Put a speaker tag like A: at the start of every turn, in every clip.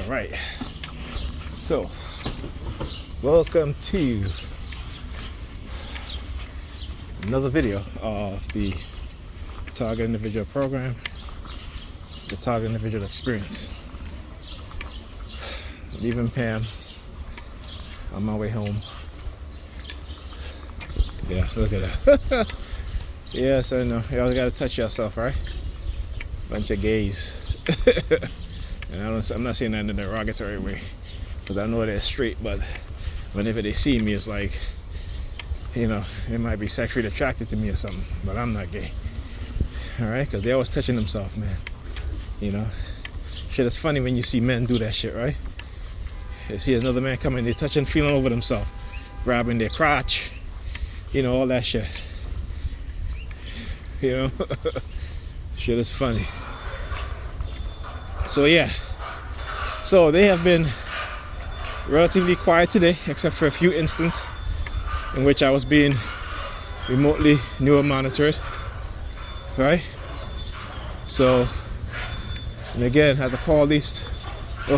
A: All right. So, welcome to another video of the Target Individual Program, the Target Individual Experience. Leaving Pam's on my way home. Yeah, look at that. Yes, I know. You always got to touch yourself, right? Bunch of gays. And I'm not saying that in a derogatory way, because I know they're straight, but whenever they see me, it's like, you know, they might be sexually attracted to me or something, but I'm not gay. All right? Because they're always touching themselves, man. You know? Shit, it's funny when you see men do that shit, right? You see another man coming, they're touching, feeling over themselves, grabbing their crotch, you know, all that shit. You know? Shit is funny. So yeah, so they have been relatively quiet today, except for a few instances in which I was being remotely neural monitored, right? So, and again, I had to call those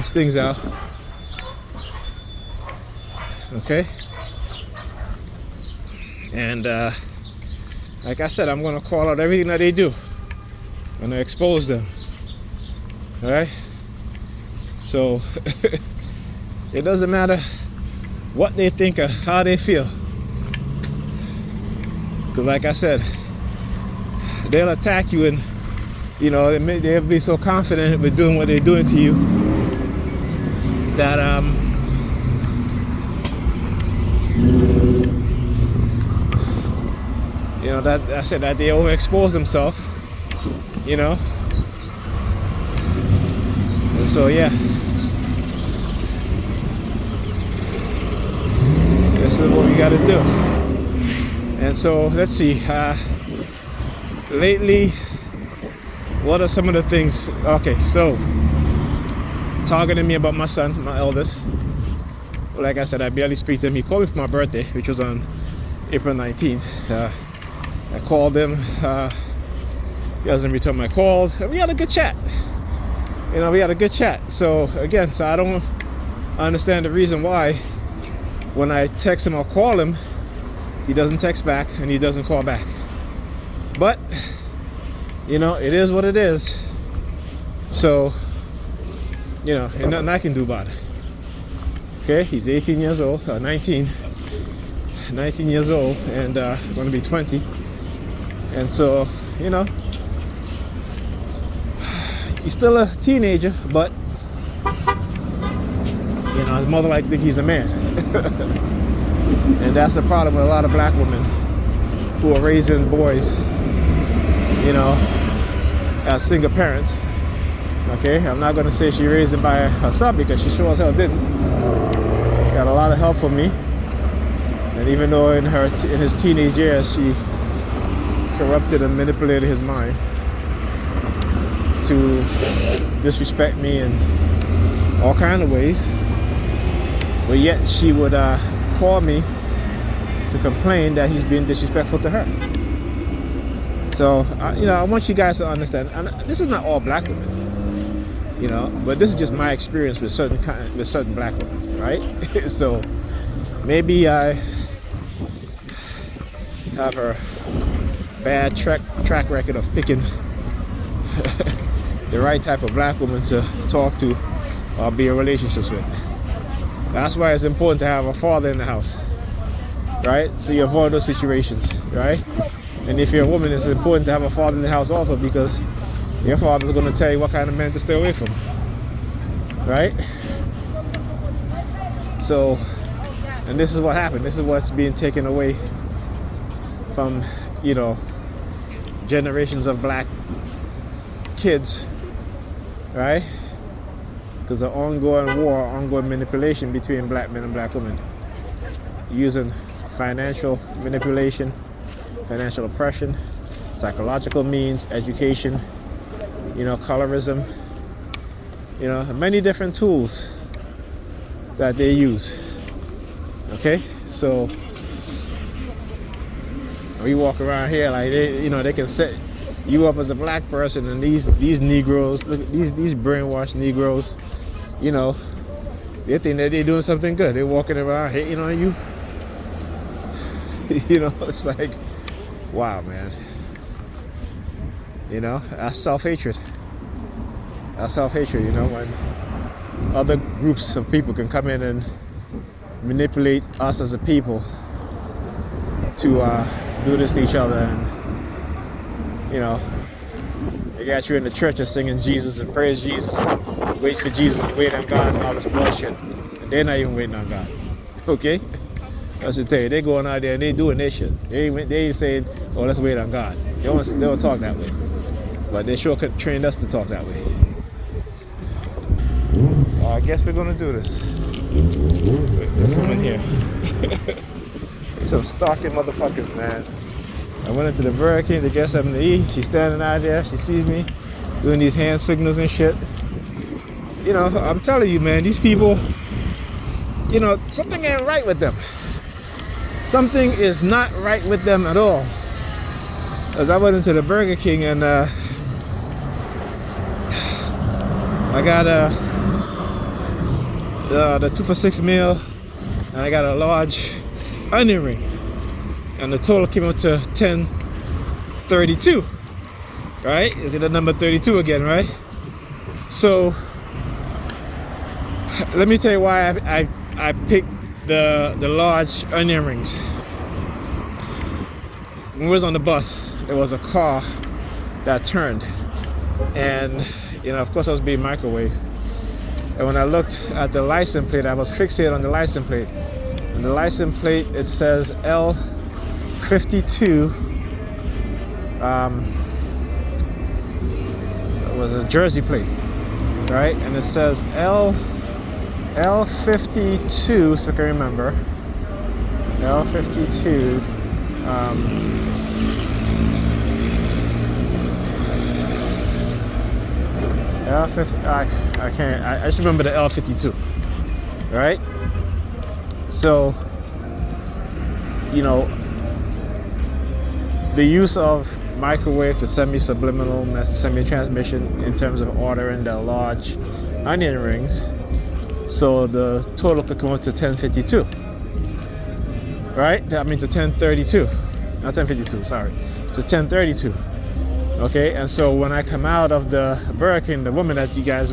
A: things out, okay? And like I said, I'm gonna call out everything that they do. I'm gonna expose them. All right, so it doesn't matter what they think or how they feel, because like I said, they'll attack you, and you know they'll be so confident with doing what they're doing to you that you know, that I said that they overexpose themselves, you know. So yeah, this is what we got to do. And so let's see, lately, what are some of the things? Okay, so targeting me about my son, my eldest. Like I said, I barely speak to him. He called me for my birthday, which was on April 19th. I called him, he hasn't returned my calls, and we had a good chat. You know, we had a good chat. So again, so I don't understand the reason why when I text him or call him, he doesn't text back and he doesn't call back. But you know, it is what it is. So you know, ain't nothing I can do about it. Okay, he's 18 years old, 19 years old, and going to be 20. And so, you know, he's still a teenager, but you know, his mother like to think he's a man. And that's the problem with a lot of black women who are raising boys, you know, as single parents. Okay, I'm not going to say she raised him by herself, because she sure as hell didn't. Got a lot of help from me. And even though in his teenage years she corrupted and manipulated his mind to disrespect me in all kinds of ways, but yet she would call me to complain that he's being disrespectful to her. So you know, I want you guys to understand, and this is not all black women, you know, but this is just my experience with certain black women, right? So maybe I have a bad track record of picking the right type of black woman to talk to or be in relationships with. That's why it's important to have a father in the house, right? So you avoid those situations, right? And if you're a woman, it's important to have a father in the house also, because your father's going to tell you what kind of men to stay away from, right? So, and this is what happened. This is what's being taken away from, you know, generations of black kids, right? Because of ongoing war, ongoing manipulation between black men and black women, using financial manipulation, financial oppression, psychological means, education, you know, colorism, you know, many different tools that they use. Okay, so we walk around here like they, you know, they can set you up as a black person, and these Negroes, look, these brainwashed Negroes, you know, they think that they're doing something good. They're walking around hating on you. You know, it's like, wow, man. You know, that's self-hatred. That's self-hatred, you know, when other groups of people can come in and manipulate us as a people to do this to each other. And, you know, they got you in the church and singing Jesus and praise Jesus, wait for Jesus and wait on God and all this bullshit. And they're not even waiting on God. Okay? I should tell you, they're going out there and they're doing their shit. They ain't saying, oh, let's wait on God. They don't talk that way. But they sure could train us to talk that way. I guess we're gonna do this. This woman here. Some stalking motherfuckers, man. I went into the Burger King to get something to eat. She's standing out there. She sees me doing these hand signals and shit. You know, I'm telling you, man, these people, you know, something ain't right with them. Something is not right with them at all. As I went into the Burger King and I got the 2 for $6 meal, and I got a large onion ring, and the total came up to $10.32. Right? Is it the number 32 again? Right? So let me tell you why I picked the large onion rings. When I was on the bus, there was a car that turned, and you know, of course, I was being microwaved. And when I looked at the license plate, I was fixated on the license plate. And the license plate, it says L52. It was a Jersey plate, right? And it says L52, so I can remember. L52. I can't. I just remember the L52, right? So, you know, the use of microwave, the semi-subliminal message, semi-transmission in terms of ordering the large onion rings, so the total could come up to 1052, right? I mean to 1032, not 1052. Sorry, to 1032. Okay, and so when I come out of the Burger King, the woman that you guys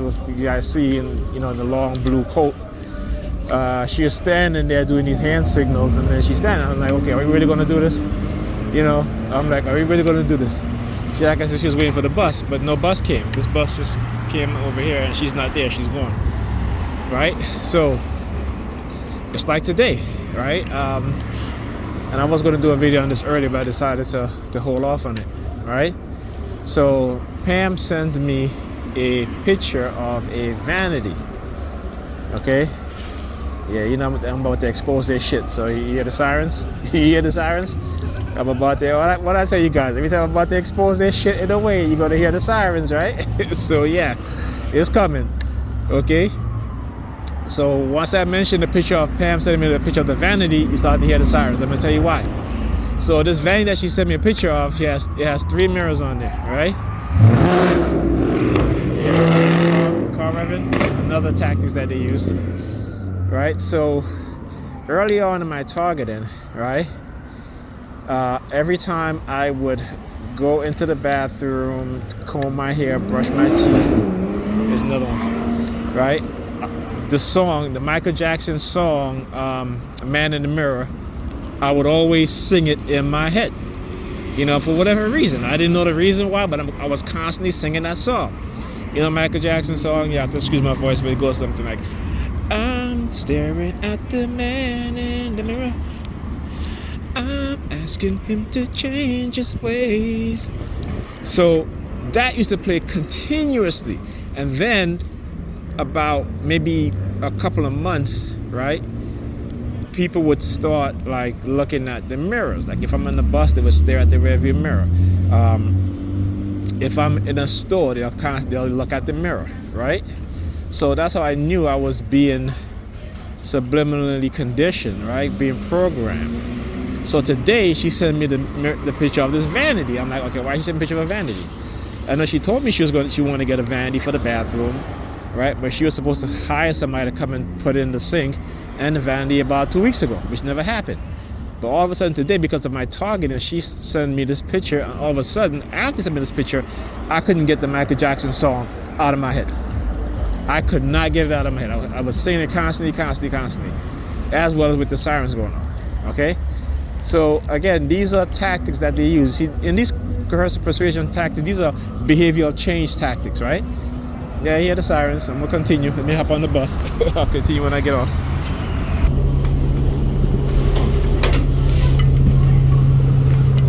A: see in, you know, in the long blue coat, she was standing there doing these hand signals, and then she's standing. I'm like, okay, are we really gonna do this? You know, I'm like, are we really gonna do this? She, like I said, she was waiting for the bus, but no bus came. This bus just came over here, and she's not there. She's gone. Right? So it's like today, right? And I was gonna do a video on this earlier, but I decided to hold off on it. Right? So Pam sends me a picture of a vanity. Okay? Yeah, you know I'm about to expose their shit. So you hear the sirens? You hear the sirens? I'm about to, what I tell you guys, every time I'm about to expose their shit in a way, you're gonna hear the sirens, right? So yeah, it's coming. Okay? So once I mentioned the picture of Pam sending me the picture of the vanity, you start to hear the sirens. I'm gonna tell you why. So this vanity that she sent me a picture of, it has 3 mirrors on there, right? Car revving, another tactics that they use, right? So early on in my targeting, right? Every time I would go into the bathroom, comb my hair, brush my teeth, there's another one, right? The song, the Michael Jackson song, Man in the Mirror, I would always sing it in my head, you know, for whatever reason. I didn't know the reason why, but I was constantly singing that song. You know, Michael Jackson song, you have to excuse my voice, but it goes something like, I'm staring at the man in the mirror. I'm asking him to change his ways. So that used to play continuously. And then about maybe a couple of months, right? People would start like looking at the mirrors. Like if I'm in the bus, they would stare at the rearview mirror. If I'm in a store, they'll look at the mirror, right? So that's how I knew I was being subliminally conditioned, right? Being programmed. So today she sent me the picture of this vanity. I'm like, okay, why she sent me a picture of a vanity? I know she told me she wanted to get a vanity for the bathroom, right? But she was supposed to hire somebody to come and put in the sink and the vanity about 2 weeks ago, which never happened. But all of a sudden today, because of my targeting, she sent me this picture, and all of a sudden, after sending me this picture, I couldn't get the Michael Jackson song out of my head. I could not get it out of my head. I was singing it constantly, as well as with the sirens going on, okay? So again, these are tactics that they use. See, in these coercive persuasion tactics, these are behavioral change tactics, right? Yeah, I hear the sirens. I'm gonna continue. Let me hop on the bus. I'll continue when I get off.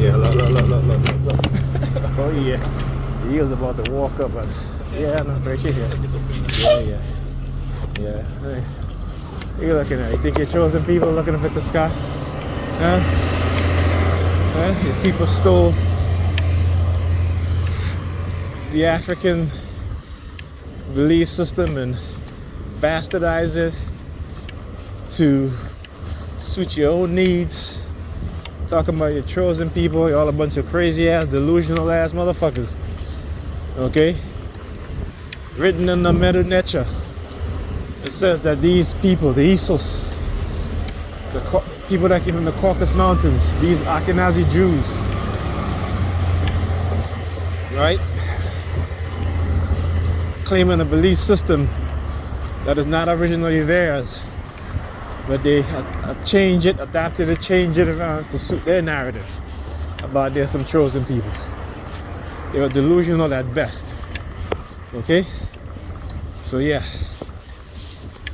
A: Yeah, look. Oh yeah, he was about to walk up, and yeah, no, right here. Yeah. Hey, you're looking at. You think you're chosen people looking up at the sky? Huh? If people stole the African belief system and bastardized it to suit your own needs. Talking about your chosen people, you're all a bunch of crazy ass, delusional ass motherfuckers. Okay? Written in the Meta Nature, it says that these people, the Isos, the people that came from the Caucasus Mountains, these Ashkenazi Jews, right? Claiming a belief system that is not originally theirs, but they change it, adapted it, changed it around to suit their narrative about there's some chosen people. They were delusional at best. Okay? So yeah.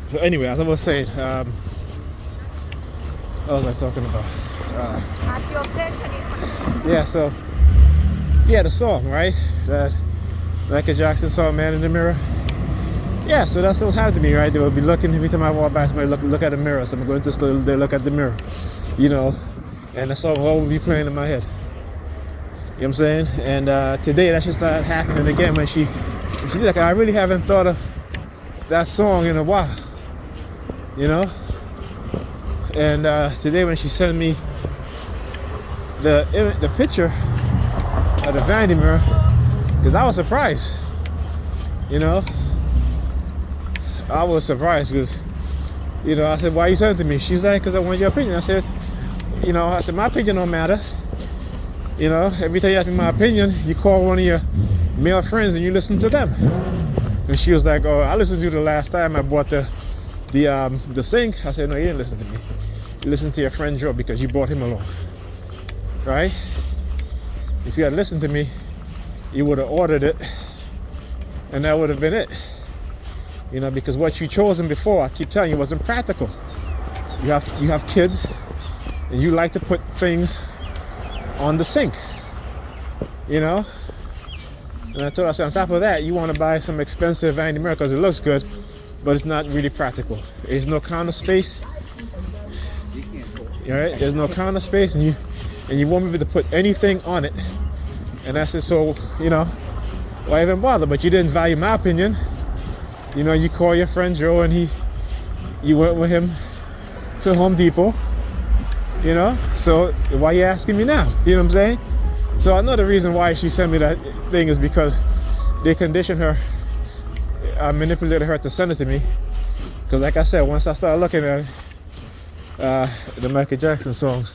A: So anyway, as I was saying, what was I talking about? Yeah, the song, right? That Michael Jackson song, Man in the Mirror. Yeah, so that's what's happened to me, right? They will be looking every time I walk by, somebody look at the mirror. So I'm going to the store, they look at the mirror, you know, and the song will always be playing in my head. You know what I'm saying? And today that just started happening again when she did. Like, I really haven't thought of that song in a while, you know. And today when she sent me the picture of the vanity mirror, because I was surprised, you know. I was surprised because, you know, I said, why you sending it to me? She's like, because I want your opinion. I said, my opinion don't matter. You know, every time you ask me my opinion, you call one of your male friends and you listen to them. And she was like, oh, I listened to you the last time I bought the sink. I said, no, you didn't listen to me. You listened to your friend Joe because you brought him along. Right? If you had listened to me, you would have ordered it and that would have been it. You know, because what you chosen before, I keep telling you, wasn't practical. You have kids, and you like to put things on the sink. You know, and I told her, I said, on top of that, you want to buy some expensive vanity mirror because it looks good, but it's not really practical. There's no counter space. All right, there's no counter space, and you won't be able to put anything on it. And I said, so, you know, why even bother? But you didn't value my opinion. You know, you call your friend Joe and you went with him to Home Depot, you know, so why are you asking me now? You know what I'm saying? So I know the reason why she sent me that thing is because they conditioned her, manipulated her to send it to me. Because like I said, once I started looking at it, the Michael Jackson song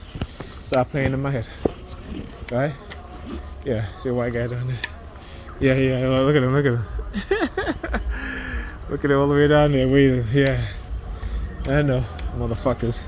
A: started playing in my head, right? Yeah, see a white guy down there. Yeah, look at him. Look at it all the way down there, waiting. Yeah, I know, motherfuckers.